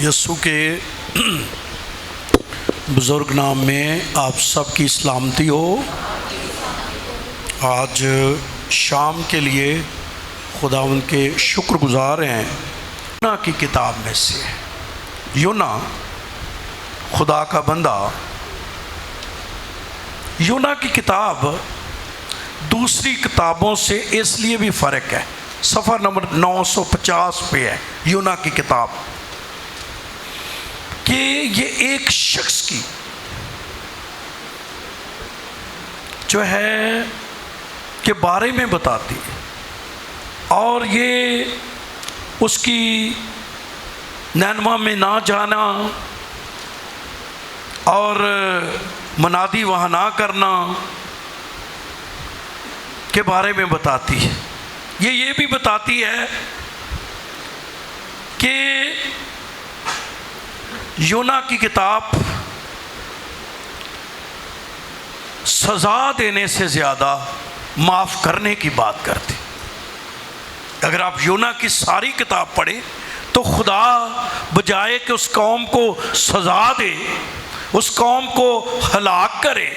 یسوع کے بزرگ نام میں آپ سب کی سلامتی ہو۔ آج شام کے لیے خداوند کے شکر گزار ہیں۔ یونا کی کتاب میں سے یونا خدا کا بندہ، یونا کی کتاب دوسری کتابوں سے اس لیے بھی فرق ہے، صفحہ نمبر 950 پہ ہے یونا کی کتاب، کہ یہ ایک شخص کی جو ہے کے بارے میں بتاتی ہے، اور یہ اس کی نینوا میں نہ جانا اور منادی وہاں نہ کرنا کے بارے میں بتاتی ہے۔ یہ بھی بتاتی ہے کہ یونا کی کتاب سزا دینے سے زیادہ معاف کرنے کی بات کرتی۔ اگر آپ یونا کی ساری کتاب پڑھیں تو خدا بجائے کہ اس قوم کو سزا دے، اس قوم کو ہلاک کرے،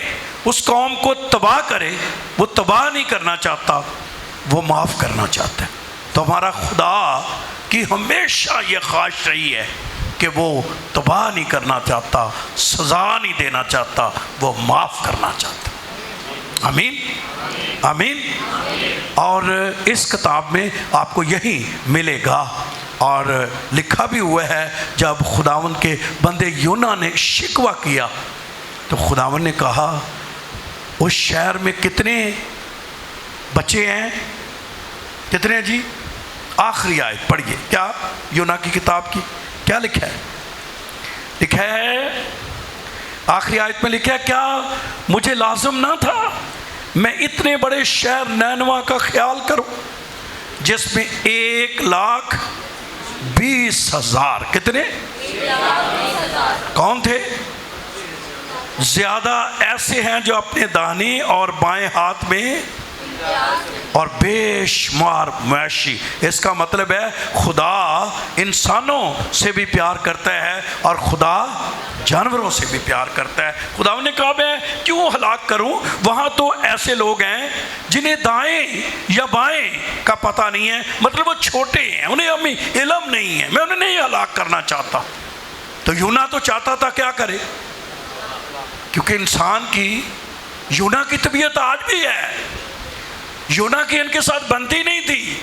اس قوم کو تباہ کرے، وہ تباہ نہیں کرنا چاہتا، وہ معاف کرنا چاہتا ہے۔ تو ہمارا خدا کی ہمیشہ یہ خواہش رہی ہے کہ وہ تباہ نہیں کرنا چاہتا، سزا نہیں دینا چاہتا، وہ معاف کرنا چاہتا۔ آمین آمین۔ اور اس کتاب میں آپ کو یہی ملے گا، اور لکھا بھی ہوا ہے جب خداوند کے بندے یونا نے شکوہ کیا تو خداوند نے کہا اس شہر میں کتنے بچے ہیں؟ کتنے جی؟ آخری آیت پڑھیے، کیا یونا کی کتاب کی کیا لکھا ہے؟ لکھا ہے آخری آیت میں لکھا ہے، کیا مجھے لازم نہ تھا میں اتنے بڑے شہر نینوا کا خیال کروں جس میں 1,20,000 کتنے کون تھے؟ زیادہ ایسے ہیں جو اپنے داہنے اور بائیں ہاتھ میں اور بے شمار مویشی۔ اس کا مطلب ہے خدا انسانوں سے بھی پیار کرتا ہے اور خدا جانوروں سے بھی پیار کرتا ہے۔ خدا نے کہا میں کیوں ہلاک کروں؟ وہاں تو ایسے لوگ ہیں جنہیں دائیں یا بائیں کا پتہ نہیں ہے، مطلب وہ چھوٹے ہیں، انہیں ہمیں علم نہیں ہے، میں انہیں نہیں ہلاک کرنا چاہتا۔ تو یونا تو چاہتا تھا کیا کرے، کیونکہ انسان کی یونا کی طبیعت آج بھی ہے۔ یونا کی ان کے ساتھ بنتی نہیں تھی،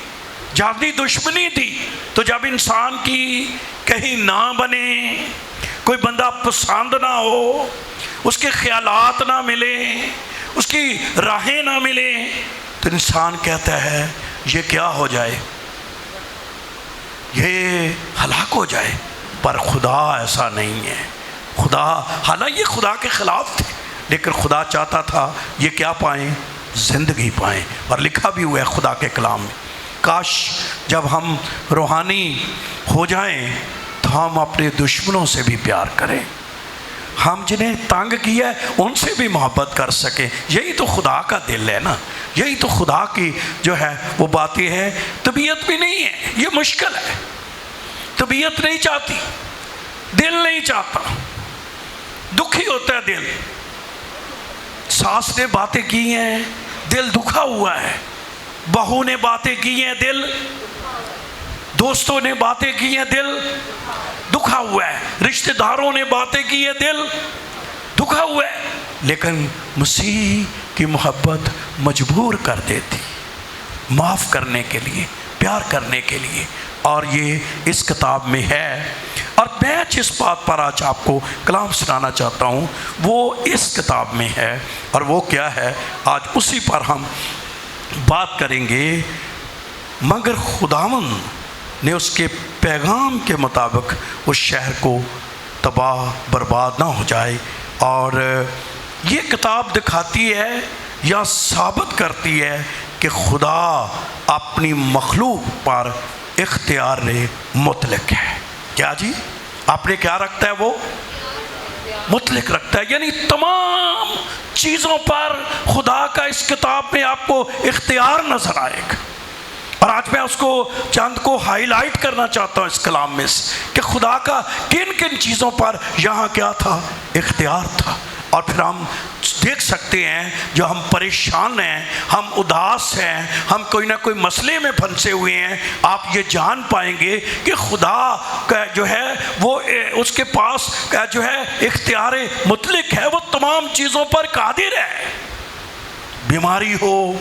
جادی دشمنی تھی۔ تو جب انسان کی کہیں نہ بنے، کوئی بندہ پسند نہ ہو، اس کے خیالات نہ ملیں، اس کی راہیں نہ ملیں، تو انسان کہتا ہے یہ کیا ہو جائے، یہ ہلاک ہو جائے۔ پر خدا ایسا نہیں ہے۔ خدا حالانکہ یہ خدا کے خلاف تھے، لیکن خدا چاہتا تھا یہ کیا پائیں؟ زندگی پائیں۔ اور لکھا بھی ہوا ہے خدا کے کلام میں، کاش جب ہم روحانی ہو جائیں تو ہم اپنے دشمنوں سے بھی پیار کریں، ہم جنہیں تنگ کیا ہے ان سے بھی محبت کر سکیں۔ یہی تو خدا کا دل ہے نا، یہی تو خدا کی جو ہے وہ باتیں ہیں۔ طبیعت بھی نہیں ہے، یہ مشکل ہے، طبیعت نہیں چاہتی، دل نہیں چاہتا، دکھی ہوتا ہے دل۔ ساس نے باتیں کی ہیں، دل دکھا ہوا ہے، بہو نے باتیں کی ہیں، دل، دوستوں نے باتیں کی ہیں، دل دکھا ہوا ہے، رشتہ داروں نے باتیں کی ہیں، دل دکھا ہوا ہے۔ لیکن مسیح کی محبت مجبور کر دیتی معاف کرنے کے لیے، پیار کرنے کے لیے، اور یہ اس کتاب میں ہے۔ اور میں جس بات پر آج آپ کو کلام سنانا چاہتا ہوں وہ اس کتاب میں ہے، اور وہ کیا ہے آج اسی پر ہم بات کریں گے۔ مگر خداوند نے اس کے پیغام کے مطابق اس شہر کو تباہ برباد نہ ہو جائے، اور یہ کتاب دکھاتی ہے یا ثابت کرتی ہے کہ خدا اپنی مخلوق پر اختیار مطلق ہے۔ کیا جی؟ آپ نے کیا رکھتا ہے؟ وہ مطلق رکھتا ہے، یعنی تمام چیزوں پر خدا کا اس کتاب میں آپ کو اختیار نظر آئے گا۔ اور آج میں اس کو چند کو ہائی لائٹ کرنا چاہتا ہوں اس کلام میں سے کہ خدا کا کن کن چیزوں پر یہاں کیا تھا؟ اختیار تھا۔ اور پھر ہم دیکھ سکتے ہیں جو ہم پریشان ہیں، ہم اداس ہیں، ہم کوئی نہ کوئی مسئلے میں پھنسے ہوئے ہیں، آپ یہ جان پائیں گے کہ خدا کا جو ہے وہ اس کے پاس جو ہے اختیار مطلق ہے، وہ تمام چیزوں پر قادر ہے۔ بیماری ہو،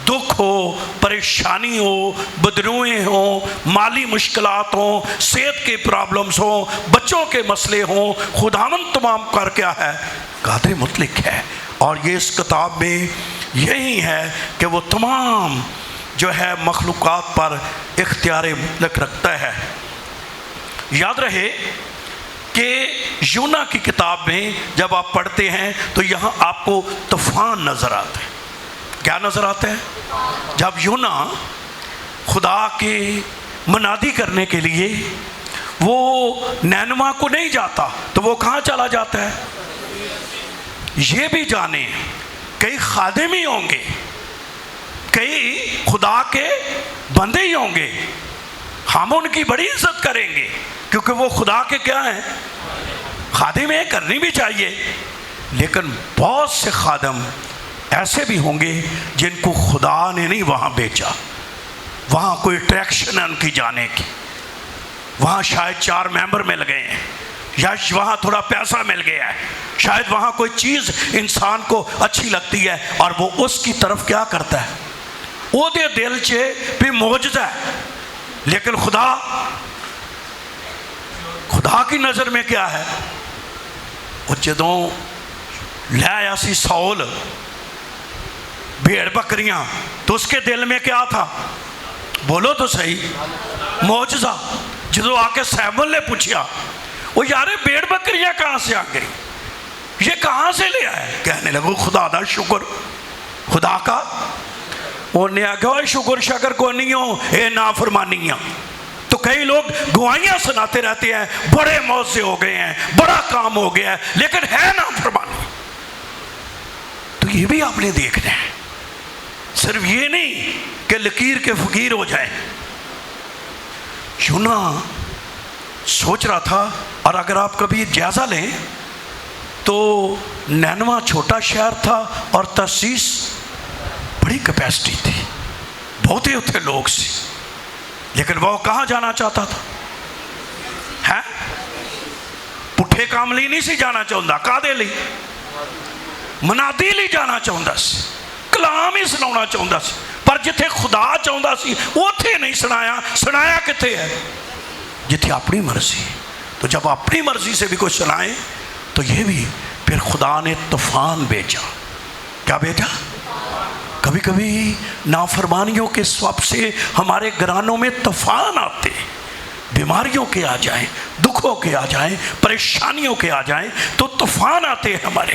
دکھ ہو، پریشانی ہو، بدروئیں ہوں، مالی مشکلات ہوں، صحت کے پرابلمز ہوں، بچوں کے مسئلے ہوں، خداوند تمام کر کیا ہے؟ قادر مطلق ہے۔ اور یہ اس کتاب میں یہی ہے کہ وہ تمام جو ہے مخلوقات پر اختیار مطلق رکھتا ہے۔ یاد رہے کہ یونا کی کتاب میں جب آپ پڑھتے ہیں تو یہاں آپ کو طوفان نظر آتے ہیں۔ کیا نظر آتا ہے؟ جب یونا خدا کی منادی کرنے کے لیے وہ نینوا کو نہیں جاتا تو وہ کہاں چلا جاتا ہے؟ یہ بھی جانیں کئی خادم ہی ہوں گے، کئی خدا کے بندے ہی ہوں گے، ہم ان کی بڑی عزت کریں گے کیونکہ وہ خدا کے کیا ہیں؟ خادم ہیں، کرنی بھی چاہیے۔ لیکن بہت سے خادم ایسے بھی ہوں گے جن کو خدا نے نہیں وہاں بیچا، وہاں کوئی اٹریکشن ہے ان کی جانے کی، وہاں شاید 4 ممبر مل گئے ہیں، یا وہاں تھوڑا پیسہ مل گیا ہے، شاید وہاں کوئی چیز انسان کو اچھی لگتی ہے اور وہ اس کی طرف کیا کرتا ہے؟ وہ دے دل چے بھی معجزہ ہے۔ لیکن خدا کی نظر میں کیا ہے؟ وہ جدوں لے آیا سی سول بھیڑ بکریاں تو اس کے دل میں کیا تھا؟ بولو تو صحیح، معجزہ۔ جدوں آ کے سیمول نے پوچھا وہ یارے بھیڑ بکریاں کہاں سے آ گئی، یہ کہاں سے لے آئے؟ کہنے لگو خدا دا شکر، خدا کا۔ انہوں نے آگے شکر شکر کو نہیں ہو اے نافرمانیاں۔ تو کئی لوگ گوائیاں سناتے رہتے ہیں، بڑے موزے ہو گئے ہیں، بڑا کام ہو گیا ہے، لیکن ہے نافرمانی۔ تو یہ بھی آپ نے دیکھنا ہے، صرف یہ نہیں کہ لکیر کے فقیر ہو جائیں۔ یونا سوچ رہا تھا، اور اگر آپ کبھی جائزہ لیں تو نینوا چھوٹا شہر تھا اور ترسیس بڑی کیپیسٹی تھی، بہت ہی اتنے لوگ سے، لیکن وہ کہاں جانا چاہتا تھا؟ پٹھے کام لی نہیں سی جانا چاہتا، کادے لی؟ منادی لی جانا چاہتا سی، کلام ہی سنانا چاہتا سی، پر جتھے خدا چاہتا سی اوتھے نہیں سنایا۔ سنایا کتے ہے؟ جتھے اپنی مرضی۔ تو جب اپنی مرضی سے بھی کوئی سنائے تو یہ بھی پھر خدا نے طوفان بھیجا۔ کیا بھیجا؟ کبھی کبھی نافرمانیوں کے سبب سے ہمارے گھرانوں میں طوفان آتے، بیماریوں کے آ جائیں، دکھوں کے آ جائیں، پریشانیوں کے آ جائیں، تو طوفان آتے ہیں ہمارے۔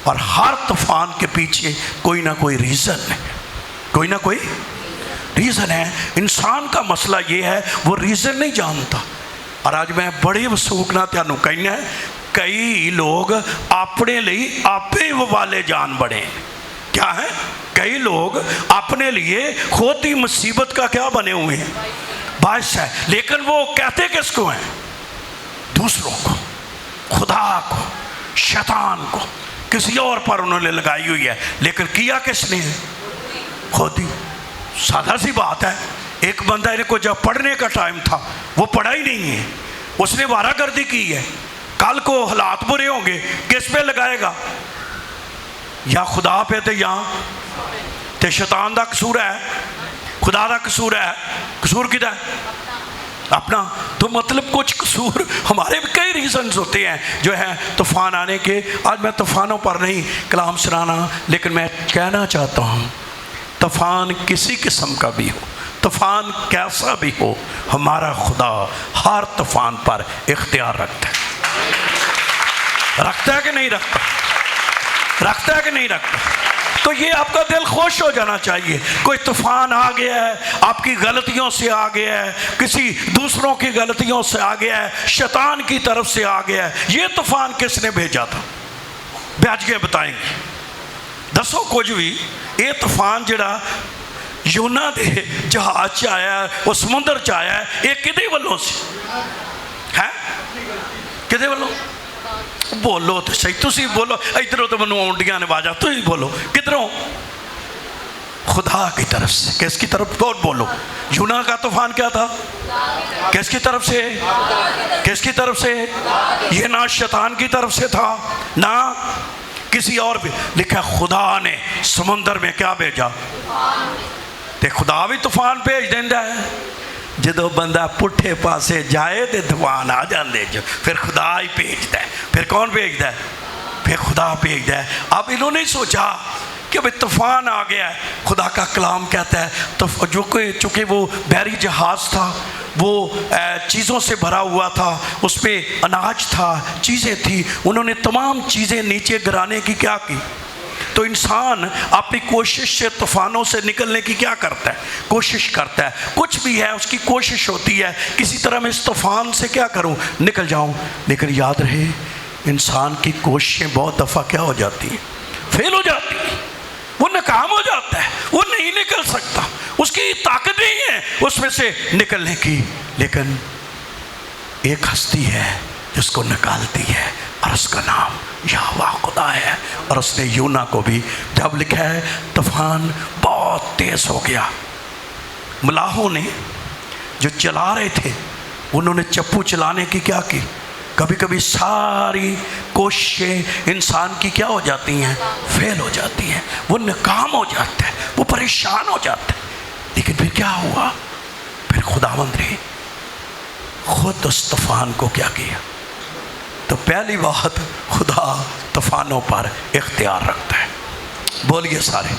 اور ہر طوفان کے پیچھے کوئی نہ کوئی ریزن ہے، کوئی نہ کوئی ریزن ہے۔ انسان کا مسئلہ یہ ہے وہ ریزن نہیں جانتا۔ اور آج میں بڑی وسوک نہ تینوں کہنا ہے، کئی لوگ اپنے لیے آپ ہی والے جان بڑے ہیں۔ کیا ہے؟ کئی لوگ اپنے لیے خود ہی مصیبت کا کیا بنے ہوئے ہیں؟ باعث ہے۔ لیکن وہ کہتے کس کو ہیں؟ دوسروں کو، خدا کو، شیطان کو، کسی اور پر انہوں نے لگائی ہوئی ہے، لیکن کیا کس نے؟ خود ہی۔ سادہ سی بات ہے، ایک بندہ کو جب پڑھنے کا ٹائم تھا وہ پڑھا ہی نہیں ہے، اس نے وارہ گردی کی ہے، کل کو حالات برے ہوں گے، کس پہ لگائے گا؟ یا خدا پہ تے یا تے شیطان دا قصور ہے، خدا دا قصور ہے؟ قصور کدھر ہے؟ اپنا۔ تو مطلب کچھ قصور ہمارے بھی کئی ریزنز ہوتے ہیں جو ہے طوفان آنے کے۔ آج میں طوفانوں پر نہیں کلام سنانا، لیکن میں کہنا چاہتا ہوں طوفان کسی قسم کا بھی ہو، طوفان کیسا بھی ہو، ہمارا خدا ہر طوفان پر اختیار رکھتا ہے۔ رکھتا ہے کہ نہیں رکھتا؟ رکھتا ہے کہ نہیں رکھتا؟ تو یہ آپ کا دل خوش ہو جانا چاہیے۔ کوئی طوفان آ گیا ہے، آپ کی غلطیوں سے آ گیا ہے، کسی دوسروں کی غلطیوں سے آ گیا ہے، شیطان کی طرف سے آ گیا ہے، یہ طوفان کس نے بھیجا تھا؟ بھیج کے بتائیں گے، دسو کچھ بھی۔ یہ طوفان جڑا یونا دے جہاز چ آیا ہے، وہ سمندر چ آیا ہے، یہ کدے والوں سے ہے؟ کدے والوں؟ بولو تو صحیح، تسی بولو، ادھروں تو منو آنڈیاں نے باجا، تو ہی بولو کدھروں؟ خدا کی طرف سے۔ کس کی طرف؟ بہت بولو۔ یونا کا طوفان کیا تھا؟ کس کی طرف سے؟ کس کی طرف سے؟ یہ نہ شیطان کی طرف سے تھا نہ کسی اور بھی۔ لکھا خدا نے سمندر میں کیا بھیجا؟ تے خدا بھی طوفان بھیج دیندہ ہے، جدو بندہ پٹھے پاسے جائے تے طوفان آ جاندے جو، پھر خدا ہی بھیجتا ہے۔ پھر کون بھیجتا ہے؟ پھر خدا بھیجتا ہے۔ اب انہوں نے سوچا کہ اب طوفان آ گیا ہے، خدا کا کلام کہتا ہے تو جو کہ چونکہ وہ بحری جہاز تھا، وہ چیزوں سے بھرا ہوا تھا، اس پہ اناج تھا، چیزیں تھی، انہوں نے تمام چیزیں نیچے گرانے کی کیا کی؟ تو انسان اپنی کوشش سے طوفانوں سے نکلنے کی کیا کرتا ہے؟ کوشش کرتا ہے، کچھ بھی ہے اس کی کوشش ہوتی ہے کسی طرح میں اس طوفان سے کیا کروں؟ نکل جاؤں۔ لیکن یاد رہے انسان کی کوششیں بہت دفعہ کیا ہو جاتی ہیں؟ فیل ہو جاتی ہیں، وہ ناکام ہو جاتا ہے، وہ نہیں نکل سکتا، اس کی طاقت نہیں ہے اس میں سے نکلنے کی۔ لیکن ایک ہستی ہے جس کو نکالتی ہے اور اس کا نام یہوہ خدا ہے۔ اور اس نے یونا کو بھی، جب لکھا ہے طوفان بہت تیز ہو گیا، ملاحوں نے جو چلا رہے تھے انہوں نے چپو چلانے کی کیا کی؟ کبھی کبھی ساری کوششیں انسان کی کیا ہو جاتی ہیں؟ فیل ہو جاتی ہیں، وہ ناکام ہو جاتا ہے، وہ پریشان ہو جاتا ہے۔ لیکن پھر کیا ہوا؟ پھر خداوند نے خود اس طوفان کو کیا کیا؟ تو پہلی بات، خدا طوفانوں پر اختیار رکھتا ہے۔ بولیے سارے،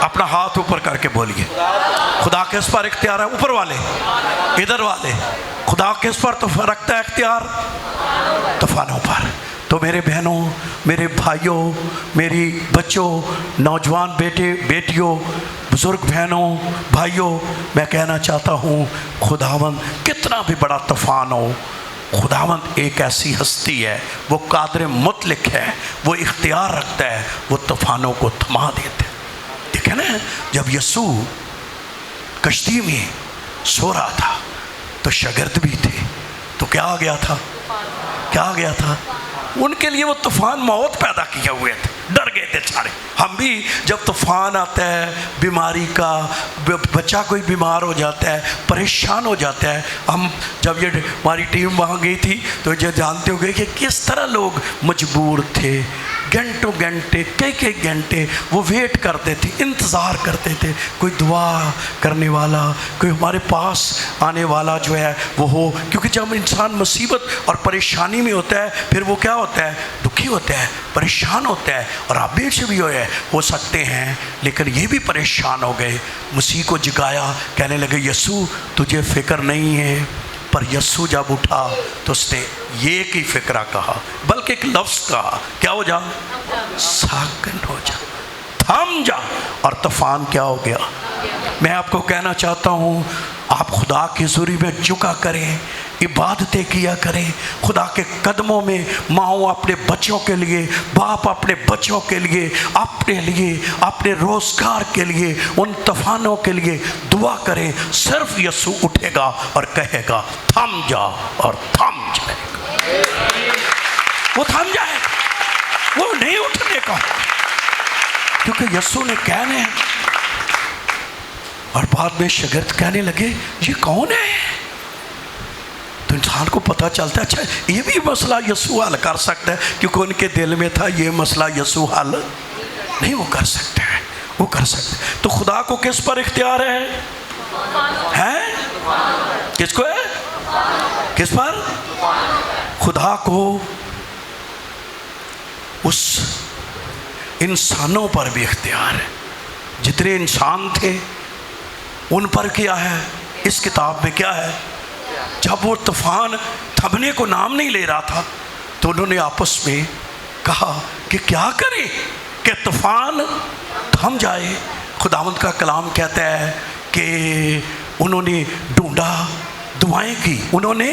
اپنا ہاتھ اوپر کر کے بولیے، خدا کس پر اختیار ہے؟ اوپر والے، ادھر والے، خدا کس پر رکھتا ہے اختیار؟ طوفانوں پر۔ تو میرے بہنوں، میرے بھائیوں، میری بچوں، نوجوان بیٹے بیٹیوں، بزرگ بہنوں بھائیوں، میں کہنا چاہتا ہوں خداوند کتنا بھی بڑا طوفان ہو، خداوند ایک ایسی ہستی ہے، وہ قادر مطلق ہے، وہ اختیار رکھتا ہے، وہ طوفانوں کو تھما دیتا ہے۔ دیکھیں نا، جب یسوع کشتی میں سو رہا تھا تو شاگرد بھی تھے، تو کیا آ گیا تھا؟ کیا آ گیا تھا؟ ان کے لیے وہ طوفان موت پیدا کیے ہوئے تھے، ڈر گئے تھے سارے۔ ہم بھی جب طوفان آتا ہے، بیماری کا، بچہ کوئی بیمار ہو جاتا ہے، پریشان ہو جاتا ہے، ہم جب یہ ہماری ٹیم وہاں گئی تھی تو یہ جانتے ہو گئے کہ کس طرح لوگ مجبور تھے، گھنٹوں گھنٹے، کئی گھنٹے وہ ویٹ کرتے تھے، انتظار کرتے تھے، کوئی دعا کرنے والا، کوئی ہمارے پاس آنے والا جو ہے وہ ہو۔ کیونکہ جب انسان مصیبت اور پریشانی میں ہوتا ہے پھر وہ کیا ہوتا ہے؟ دکھی ہوتا ہے، پریشان ہوتا ہے۔ اور آپ بھی سے بھی ہو سکتے ہیں، لیکن یہ بھی پریشان ہو گئے، مسیح کو جگایا، کہنے لگے یسوع تجھے فکر نہیں ہے۔ پر یسوع جب اٹھا تو اس نے یہ کی فکرہ کہا، بلکہ ایک لفظ کہا، کیا ہو جا؟ ساکن ہو جا، تھم جا، اور طوفان کیا ہو گیا؟ میں آپ کو کہنا چاہتا ہوں آپ خدا کی حضوری میں جھکا کریں، عبادتیں کیا کریں، خدا کے قدموں میں، ماؤں اپنے بچوں کے لیے، باپ اپنے بچوں کے لیے، اپنے روزگار کے لیے، ان طوفانوں کے لیے دعا کریں۔ صرف یسوع اٹھے گا اور کہے گا تھم جا، اور تھم جائے گا، وہ تھم جائے گا، وہ نہیں اٹھنے کا، کیونکہ یسوع نے کہنے۔ اور بعد میں شاگرد کہنے لگے یہ کون ہے؟ تو انسان کو پتہ چلتا ہے اچھا یہ بھی مسئلہ یسوع حل کر سکتا ہے، کیونکہ ان کے دل میں تھا یہ مسئلہ یسوع حل نہیں وہ کر سکتا ہے، وہ کر سکتا ہے۔ تو خدا کو کس پر اختیار ہے؟ کس کو ہے؟ کس پر؟ خدا کو اس انسانوں پر بھی اختیار ہے۔ جتنے انسان تھے ان پر کیا ہے؟ اس کتاب میں کیا ہے؟ جب وہ طوفان تھمنے کو نام نہیں لے رہا تھا تو انہوں نے آپس میں کہا کہ کیا کریں کہ طوفان تھم جائے۔ خداوند کا کلام کہتا ہے کہ انہوں نے ڈھونڈا، دعائیں کی، انہوں نے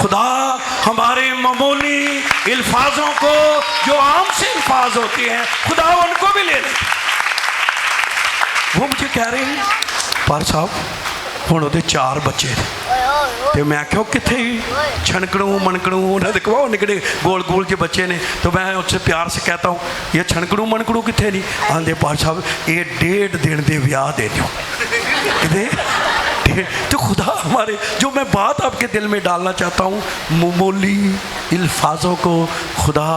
خدا ہمارے معمولی الفاظوں کو جو عام سے الفاظ ہوتے ہیں خدا ان کو بھی لے لے. وہ مجھے کہہ رہے ہیں پر صاحب ہوں وہ 4 بچے نے تو میں کہو کتنے چھنکڑوں منکڑوں انہیں دیکھو نکڑے گول گول جو بچے نے. تو میں ان سے پیار سے کہتا ہوں یہ چھنکڑوں منکڑوں کتنے نہیں آندے پار صاحب یہ 1.5 دن دے ویاہ دے دیو. تو خدا ہمارے جو میں بات آپ کے دل میں ڈالنا چاہتا ہوں معمولی الفاظوں کو خدا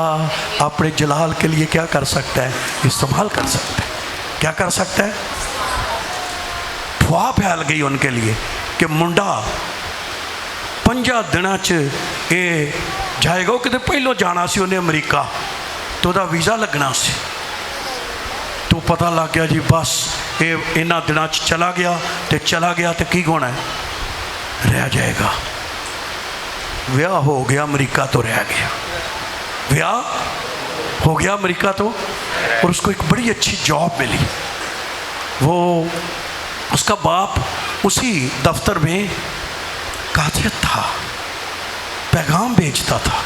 اپنے جلال کے لیے کیا کر سکتا ہے استعمال کر سکتا ہے. کیا کر سکتا ہے؟ افواہ پھیل گئی ان کے لیے کہ منڈا 5 دنوں یہ جائے گا کہ پہلو جانا سی انہیں امریکہ تو دا ویزا لگنا سی. تو پتہ لگ گیا جی بس یہ انہاں دنوں چلا گیا تو کی ہونا ہے رہ جائے گا. ویاہ ہو گیا امریکہ تو رہ گیا. ویاہ ہو گیا امریکہ تو اور اس کو ایک بڑی اچھی جاب ملی. وہ اس کا باپ اسی دفتر میں قاضیت تھا پیغام بھیجتا تھا.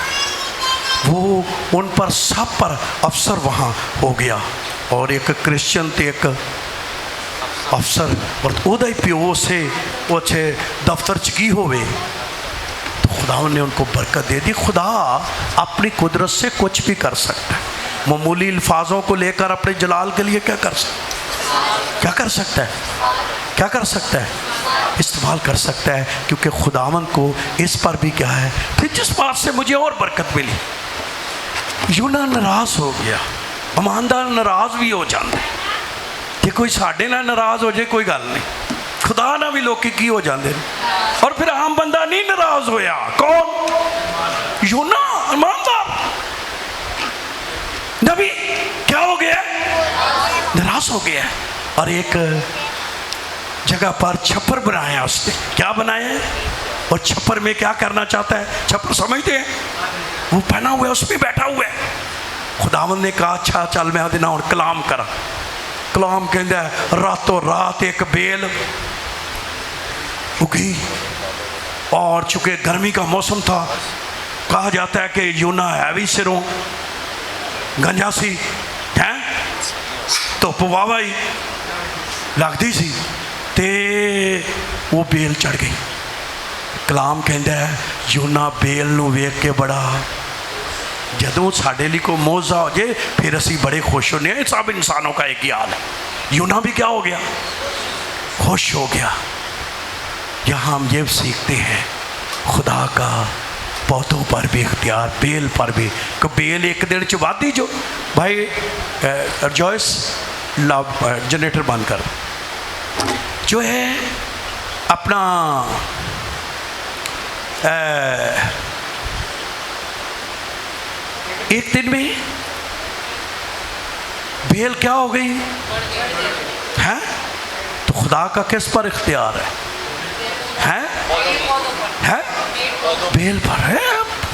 وہ ان پر سب پر افسر وہاں ہو گیا اور ایک کرسچن تھے ایک افسر اور ادا ہی پیو سے وہ اچھے دفتر چکی ہوئے. تو خدا نے ان کو برکت دے دی. خدا اپنی قدرت سے کچھ بھی کر سکتا ہے. معمولی الفاظوں کو لے کر اپنے جلال کے لیے کیا کر سکتا ہے استعمال کر سکتا ہے. کیونکہ خداوند کو اس پر بھی کیا ہے. پھر جس بات سے مجھے اور برکت ملی یونا ناراض ہو گیا. اماندار ناراض بھی ہو جاندے کہ کوئی ساڈے نہ ناراض ہو جائے کوئی گل نہیں خدا نہ بھی لوگ کی ہو جاندے. اور پھر عام بندہ نہیں ناراض ہویا. کون؟ یونا اماندار نبی کیا ہو گیا ناراض ہو گیا. اور ایک جگہ پر چھپر بنایا اس نے. کیا بنایا ہے؟ اور چھپر میں کیا کرنا چاہتا ہے؟ چھپر سمجھتے ہیں وہ پہنا ہوا ہے اس میں بیٹھا ہوا ہے. خداوند نے کہا اچھا چل میں دینا اور کلام کرا. کلام کہندا ہے راتوں رات ایک بیل اگی اور چونکہ گرمی کا موسم تھا کہا جاتا ہے کہ یونا ہے بھی سروں گنجا سی ہیں تو پواوائی لگتی سی تے وہ بیل چڑھ گئی. کلام کہندا ہے یونا بیل نو ویکھ کے بڑا جدوں ساڈے لیے کوئی موجزہ ہو جائے پھر اسی بڑے خوش ہونے ہیں. سب انسانوں کا ایک ہی حال ہے. یونا بھی کیا ہو گیا خوش ہو گیا. یہاں ہم یہ سیکھتے ہیں خدا کا پودوں پر بھی اختیار بیل پر بھی. کہ بیل ایک دن چواتی جو بھائی جوائس جنریٹر بند کر جو ہے اپنا ایک دن میں بیل کیا ہو گئی ہے. تو خدا کا کس پر اختیار ہے بیل پر ہے.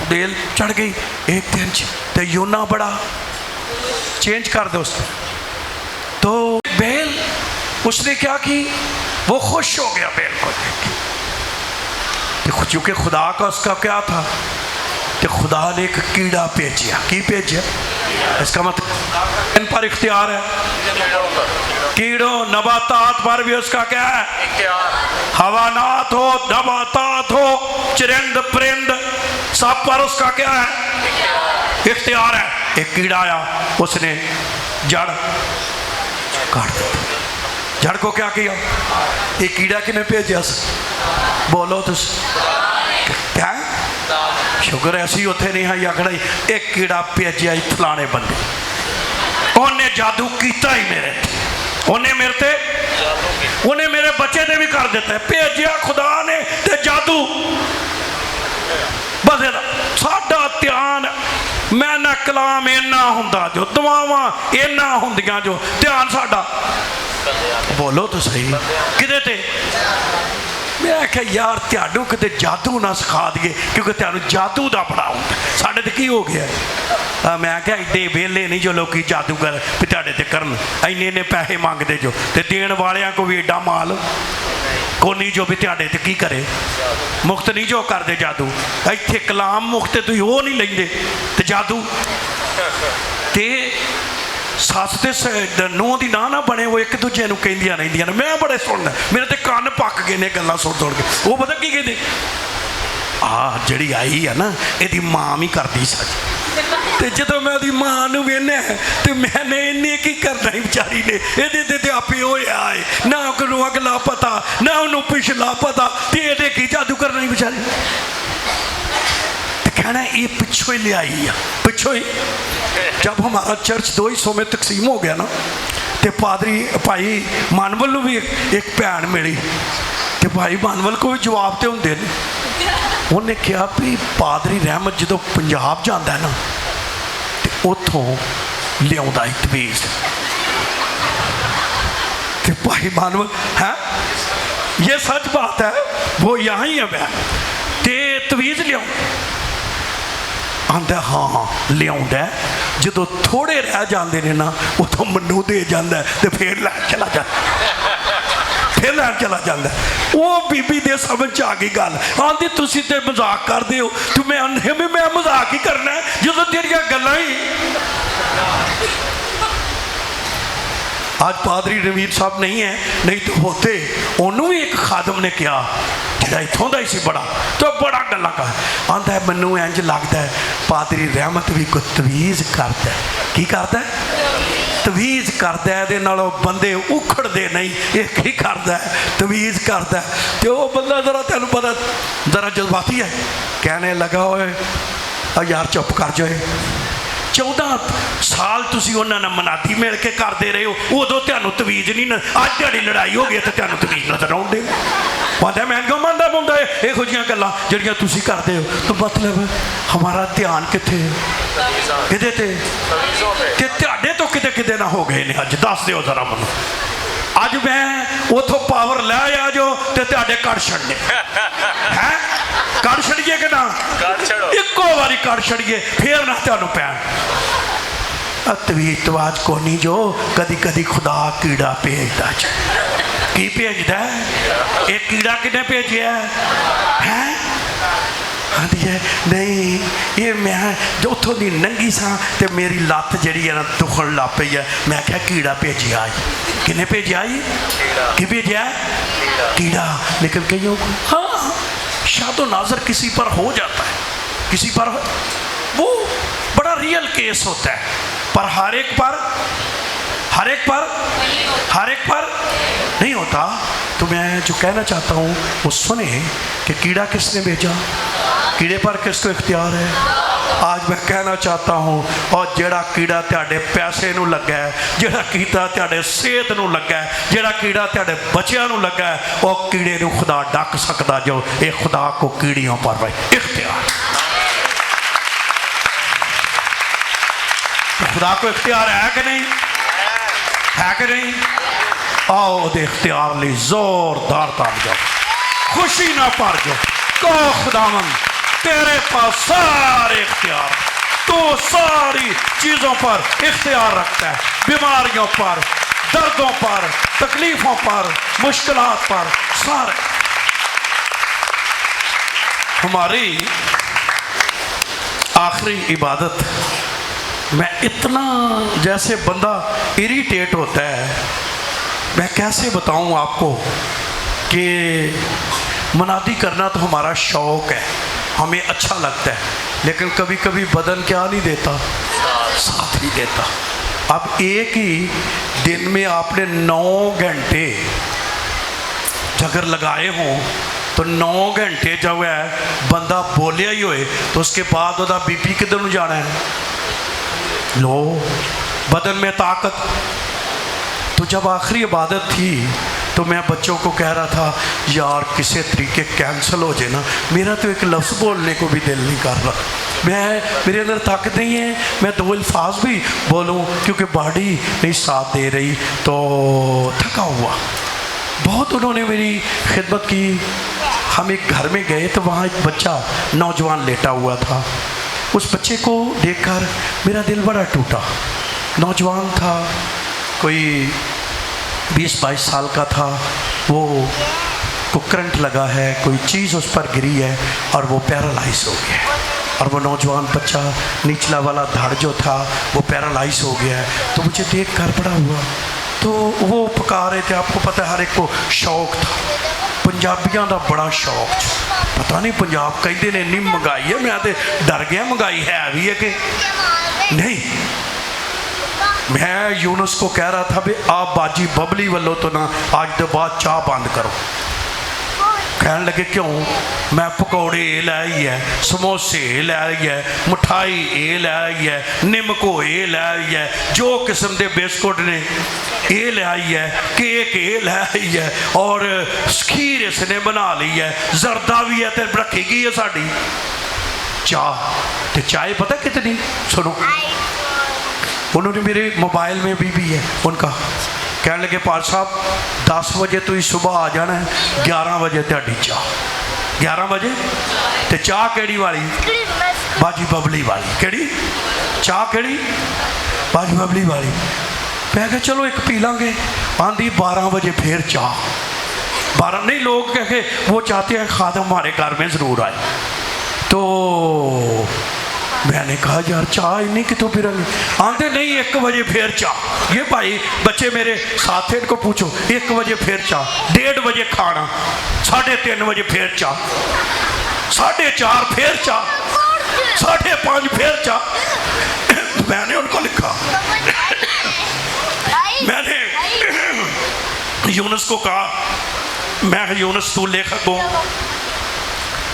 بیل چڑھ گئی ایک دن تو یونا بڑا چینج کر دو اس کو. تو بیل اس نے کیا کی وہ خوش ہو گیا بیل کو دیکھ کے. چونکہ خدا کا اس کا کیا تھا کہ خدا نے ایک کیڑا بھیجا. کی بھیجا؟ اس کا مطلب ان پر اختیار ہے. کیڑوں نباتات پر بھی اس کا کیا ہے حیوانات ہو نباتات ہو چرند پرند سب پر اس کا کیا ہے اختیار ہے. ایک کیڑا آیا اس نے جڑ کاٹ دیا. جڑ کو کیا کیا؟ ایک کیڑا کنے بھیجا بولو تو کیا شکر ایسی ہوتے نہیں ہیں یا کھڑائی. ایک کیڑا بھیجا ہی فلانے بندے انہیں جادو کیتا ہی میرے انہیں میرے بچے نے بھی کر دیتا ہے. بھیجیا خدا نے تے جادو بس ساڈا دھیان میں نہ کلام اینا ہوندا جو دعاواں اینا ہوندیاں جو دھیان ساڈا بولو تو صحیح کدے تے میں آخیا یار تھانوں کتے جادو نہ سکھا دیے کیونکہ تھانوں جادو دا بڑا ہوندا ساڈے تے کی ہو گیا میں آخیا ایڈے ویلے نہیں جو لوگ جادوگر بھی تھوڑے تے کرن اینے پیسے منگتے جو تے دین والیاں کو بھی ایڈا مال کونی جو بھی تھوڑے تے کی کرے مفت نہیں جو کرتے جادو ایتھے کلام مفت تھی وہ نہیں لیندے تے جادو تے سس تے نو دی نہ بنے وہ ایک دوجے نو کہندیاں رہندیاں میں بڑے سننا میرے تے کان پک گئے نے گلاں سن سن کے وہ پتہ کی کہندے جڑی آئی ہے نا یہ ماں بھی کرتی سچ تے جدوں میں دی ماں نو وینا تے میں نے انہیں کی کرنا ہی بیچاری نے یہ تے آپ ہویا ہے نہ انہوں اگلا پتا نہ انہوں پچھلا پتا تے یہ کی جادو کرنا ہی بیچاری تے کہنا یہ پچھو ہی لے آئی ہے پچھو ہی جب ہمارا چرچ 2 حصوں میں تقسیم ہو گیا نا تے پادری بھائی مانول نو بھی ایک بھین ملی تے بھائی مانول کو بھی جواب تے ہوندے نے انہیں کہا بھی پادری رحمت جدو پنجاب جانا ہے نا تو اتوں لیا تویز تو بھائی مانول ہے یہ سچ بات ہے وہ یہاں ہی ہے میں تے تویز لیا آندا ہاں لیا جدو تھوڑے رہ جاندے نے نا اتوں منو دے جاندہ ہے تو پھر لے چلا جاتا پھر لین چلا جاتا ہے وہ بی بی دے سمجھ آ گئی گل آندی تسی تے مذاق کر دے ہو تو میں اندھے میں مذاق ہی کرنا ہے جدو تیریاں گلاں ہی آج پادری رویر صاحب نہیں ہے نہیں تو ہوتے انہوں بھی ایک خادم نے کیا جڑا اتھوں دا ہی سی بڑا تو بڑا گلا کہا آندا ہے منو انج لگتا ہے پادری رحمت بھی کوئی تویز کرتا ہے کی کرتا ہے تویز کرتا ہے دے نالوں بندے اکھڑ دے نہیں ایک ہی کرتا ہے تویز کرتا ہے تو وہ بندہ ذرا تینوں پتا ذرا جذباتی ہے کہنے لگا ہوئے یار چپ کر جائے 14 سال تسی انہوں نے مناتی مل کے کر دے رہے ہو ادو تینوں تویز نہیں اج تیری لڑائی ہو گئی تو تینوں تویز نظر آؤں دے پتا میں کیوں مانتا پاؤں ہے یہ جہاں گلاں جڑیاں تسی کرتے ہو تو مطلب ہمارا دھیان کتنے کدے تے تہاڈے تو کدے کدے نہ ہو گئے نے اج دس دیو ذرا منو اج میں اتوں پاور لے آ جو تے تہاڈے کر چھڑنے ہیں کر چھڑیے کہ نہ ایکو باری کر چھڑیے پھر نہ تانوں پین تویز تو آج کو نہیں جو کدی کدی خدا کیڑا بھیجدا کی بھیجدا ہے ایک کیڑا کنے بھیجیا ہے نہیں یہ میں جو اتوں دی ننگی سا تے میری لات جڑی ہے نا دکھن لگ پئی ہے میں کہا کیڑا بھیجیا آئی کنے بھیجیا آئی کی بھیجیا کیڑا لیکن کہیوں ہاں شاد و ناظر کسی پر ہو جاتا ہے کسی پر وہ بڑا ریئل کیس ہوتا ہے پر ہر ایک پر نہیں ہوتا تو میں جو کہنا چاہتا ہوں وہ سنیں کہ کیڑا کس نے بھیجا کیڑے پر کس کو اختیار ہے آج میں کہنا چاہتا ہوں اور جڑا کیڑا تیاڈے پیسے نو لگا ہے جڑا کیڑا تیاڈے صحت نو لگا ہے جڑا کیڑا تیاڈے بچیاں نو لگا ہے وہ کیڑے نو خدا ڈک سکدا جو اے خدا کو کیڑیوں پر بھائی اختیار خدا کو اختیار ہے کہ نہیں ہے کہ نہیں آؤ دے اختیار لی زوردار تام جاؤ خوشی نہ پار جو کو خداوند تیرے پاس سارے اختیار تو ساری چیزوں پر اختیار رکھتا ہے بیماریوں پر دردوں پر تکلیفوں پر مشکلات پر سارے ہماری آخری عبادت میں اتنا جیسے بندہ اریٹیٹ ہوتا ہے میں کیسے بتاؤں آپ کو کہ منادی کرنا تو ہمارا شوق ہے ہمیں اچھا لگتا ہے لیکن کبھی کبھی بدن کیا نہیں دیتا ساتھ نہیں دیتا اب ایک ہی دن میں آپ نے 9 گھنٹے اگر لگائے ہوں تو 9 گھنٹے جب ہے بندہ بولیا ہی ہوئے تو اس کے بعد وہ بی پی کدھر نو جانا ہے لو بدن میں طاقت تو جب آخری عبادت تھی تو میں بچوں کو کہہ رہا تھا یار کسی طریقے کینسل ہو جائے نا میرا تو ایک لفظ بولنے کو بھی دل نہیں کر رہا میرے اندر طاقت نہیں ہے میں 2 الفاظ بھی بولوں کیونکہ باڈی نہیں ساتھ دے رہی تو تھکا ہوا بہت انہوں نے میری خدمت کی ہم ایک گھر میں گئے تو وہاں ایک بچہ نوجوان لیٹا ہوا تھا. اس بچے کو دیکھ کر میرا دل بڑا ٹوٹا. نوجوان تھا, کوئی 20-22 سال کا تھا. وہ کو کرنٹ لگا ہے, کوئی چیز اس پر گری ہے اور وہ پیرالائز ہو گیا ہے. اور وہ نوجوان بچہ نچلا والا دھڑ جو تھا وہ پیرالائز ہو گیا ہے. تو مجھے دیکھ کر بڑا ہوا. تو وہ پکا رہے تھے, آپ کو پتہ ہے ہر ایک کو شوق تھا, پنجابیاں دا بڑا شوق تھا. پتہ نہیں پنجاب کہیں نے نہیں منگائی ہے, میں آتے ڈر گیا منگائی ہے بھی ہے کہ نہیں. میں یونس کو کہہ رہا تھا بھی آپ باجی ببلی والو تو نہ آج دے بعد چاہ بند کرو. کہنے لگے کیوں؟ میں پکوڑے لے آئی ہے, سموسے لے آئی ہے, مٹھائی لے آئی ہے, نمکو لے آئی ہے, جو قسم دے بسکٹ نے لے آئی ہے, کیک لے آئی ہے, اور کھیر اس نے بنا لی ہے, زردہ بھی ہے تے رکھی گئی ہے ساڑی. چاہ تے چائے پتہ کتنی, سنو انہوں نے میرے موبائل میں بھی ہے ان کا. کہنے لگے پال صاحب 10 بجے تو ہی صبح آ جانا ہے, 11 بجے تہاڈی چاہ. 11 بجے تے چاہ کیڑی والی؟ باجی ببلی والی. کیڑی چاہ کیڑی؟ باجی ببلی والی. میں کہا چلو ایک پی لیں گے. آندھی 12 بجے پھر چاہ. 12 نہیں, لوگ کہہ کے وہ چاہتے ہیں خادم ہمارے گھر میں ضرور آئے. تو میں نے کہا یار چاہ نہیں کتوں پھر آندھے نہیں 1 بجے پھر چاہ. یہ بھائی بچے میرے ساتھ تھے, ان کو پوچھو 1 بجے پھر چاہ, 1:30 بجے کھانا, 3:30 بجے پھر چاہ, 4:30 پھر چاہ, 5:30 پھر چاہ. میں نے ان کو لکھا, میں نے یونس کو کہا, میں یونس تو لیکھک ہوں,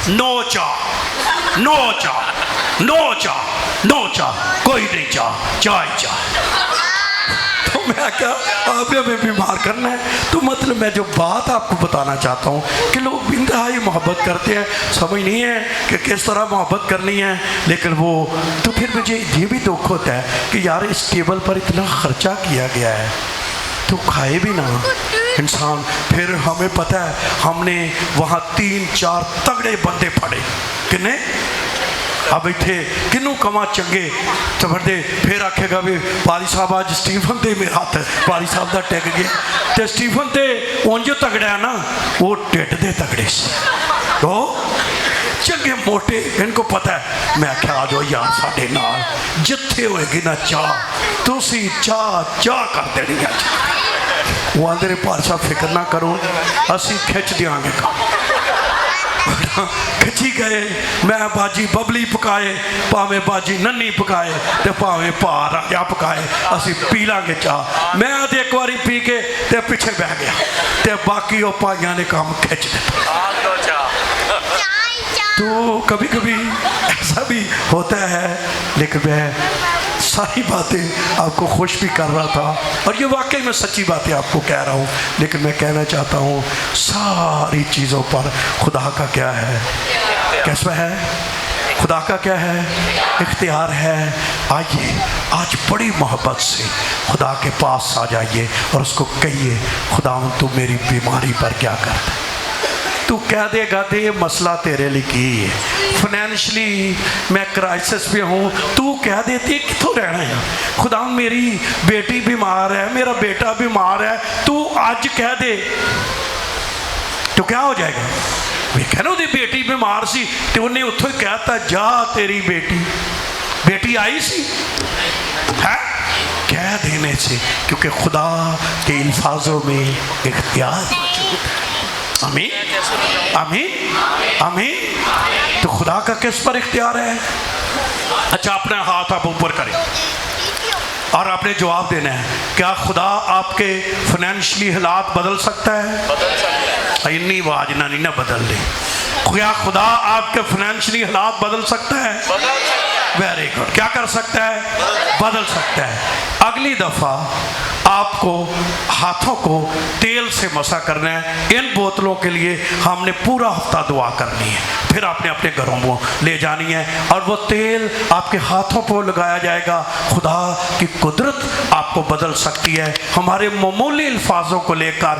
نو چاہ, نو چاہ, نو چاہ, نو چاہ, کوئی نہیں چاہ, چائے چاہ. تو میں کہا آپ ہمیں بیمار کرنا ہے. تو مطلب میں جو بات آپ کو بتانا چاہتا ہوں کہ لوگ انتہائی محبت کرتے ہیں, سمجھ نہیں ہے کہ کس طرح محبت کرنی ہے, لیکن وہ تو پھر مجھے یہ بھی دکھ ہوتا ہے کہ یار اس ٹیبل پر اتنا خرچہ کیا گیا ہے تو کھائے بھی نہ انسان. پھر ہمیں پتہ ہے ہم نے وہاں 3-4 تگڑے بندے پھڑے, کنے اب اتھے کنوں کما چنگے چبردے. پھر آکھے گا بھی پاری صاحب آج سٹیفن دے میرے ہاتھ ہے, پاری صاحب دا ٹیک گیا. تے سٹیفن تے اونجو تگڑا ہے نا, وہ ٹیٹ دے تگڑے سے تو چنگے موٹے, ان کو پتہ ہے. میں کہا آ جاؤ یار ساڑھے نال جتھے ہوئے گی نا چاہ, تو سی چاہ کر دے رہی ہے. وہ آندھے پال صاحب فکر نہ کرو, اسی کھچ دیاں گے کام. کھچی گئے, میں باجی ببلی پکائے, پاویں باجی ننی پکائے, تے پاویں پا راجا پکائے, اسی پی لیں گے چاہ. میں آدھے ایک واری پی کے تے پیچھے بہ گیا, تے باقی وہ پائیاں نے کام کھچ دیتا. تو کبھی کبھی ایسا بھی ہوتا ہے, لیکن میں ساری باتیں آپ کو خوش بھی کر رہا تھا, اور یہ واقعی میں سچی باتیں آپ کو کہہ رہا ہوں. لیکن میں کہنا چاہتا ہوں ساری چیزوں پر خدا کا کیا ہے, کیسا ہے, خدا کا کیا ہے, اختیار ہے. آئیے آج بڑی محبت سے خدا کے پاس آ جائیے اور اس کو کہیے خدا تو میری بیماری پر کیا کرتا ہے. تو کہہ دے گا دے یہ مسئلہ تیرے لیے کی ہے, فنینشلی میں کرائسس پہ ہوں, تو کہہ دیتی کتوں رہنا ہے, خدا میری بیٹی بیمار ہے, میرا بیٹا بیمار ہے, تو آج کہہ دے تو کیا ہو جائے گا. ویکھے نا دی بیٹی بیمار سی تو انہیں اتھو ہی کہتا جا تیری بیٹی آئی سی ہے کہہ دینے سے, کیونکہ خدا کے الفاظوں میں اختیار موجود ہے. آمین آمین آمین. تو خدا کا کس پر اختیار ہے؟ اچھا اپنے ہاتھ آپ اوپر کریں اور آپ نے جواب دینا ہے, کیا خدا آپ کے فنینشلی حالات بدل سکتا ہے؟ بدل سکتا ہے. اتنی آواز نہ بدل دے. کیا خدا آپ کے فنینشلی حالات بدل سکتا ہے؟ بدل سکتا ہے. Very good. کیا کر سکتا ہے؟ بدل سکتا ہے. اگلی دفعہ آپ کو ہاتھوں کو تیل سے مسا کرنا ہے. ان بوتلوں کے لیے ہم نے پورا ہفتہ دعا کرنی ہے, پھر آپ نے اپنے گھروں میں لے جانی ہے اور وہ تیل آپ کے ہاتھوں پر لگایا جائے گا. خدا کی قدرت آپ کو بدل سکتی ہے. ہمارے معمولی الفاظوں کو لے کر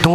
2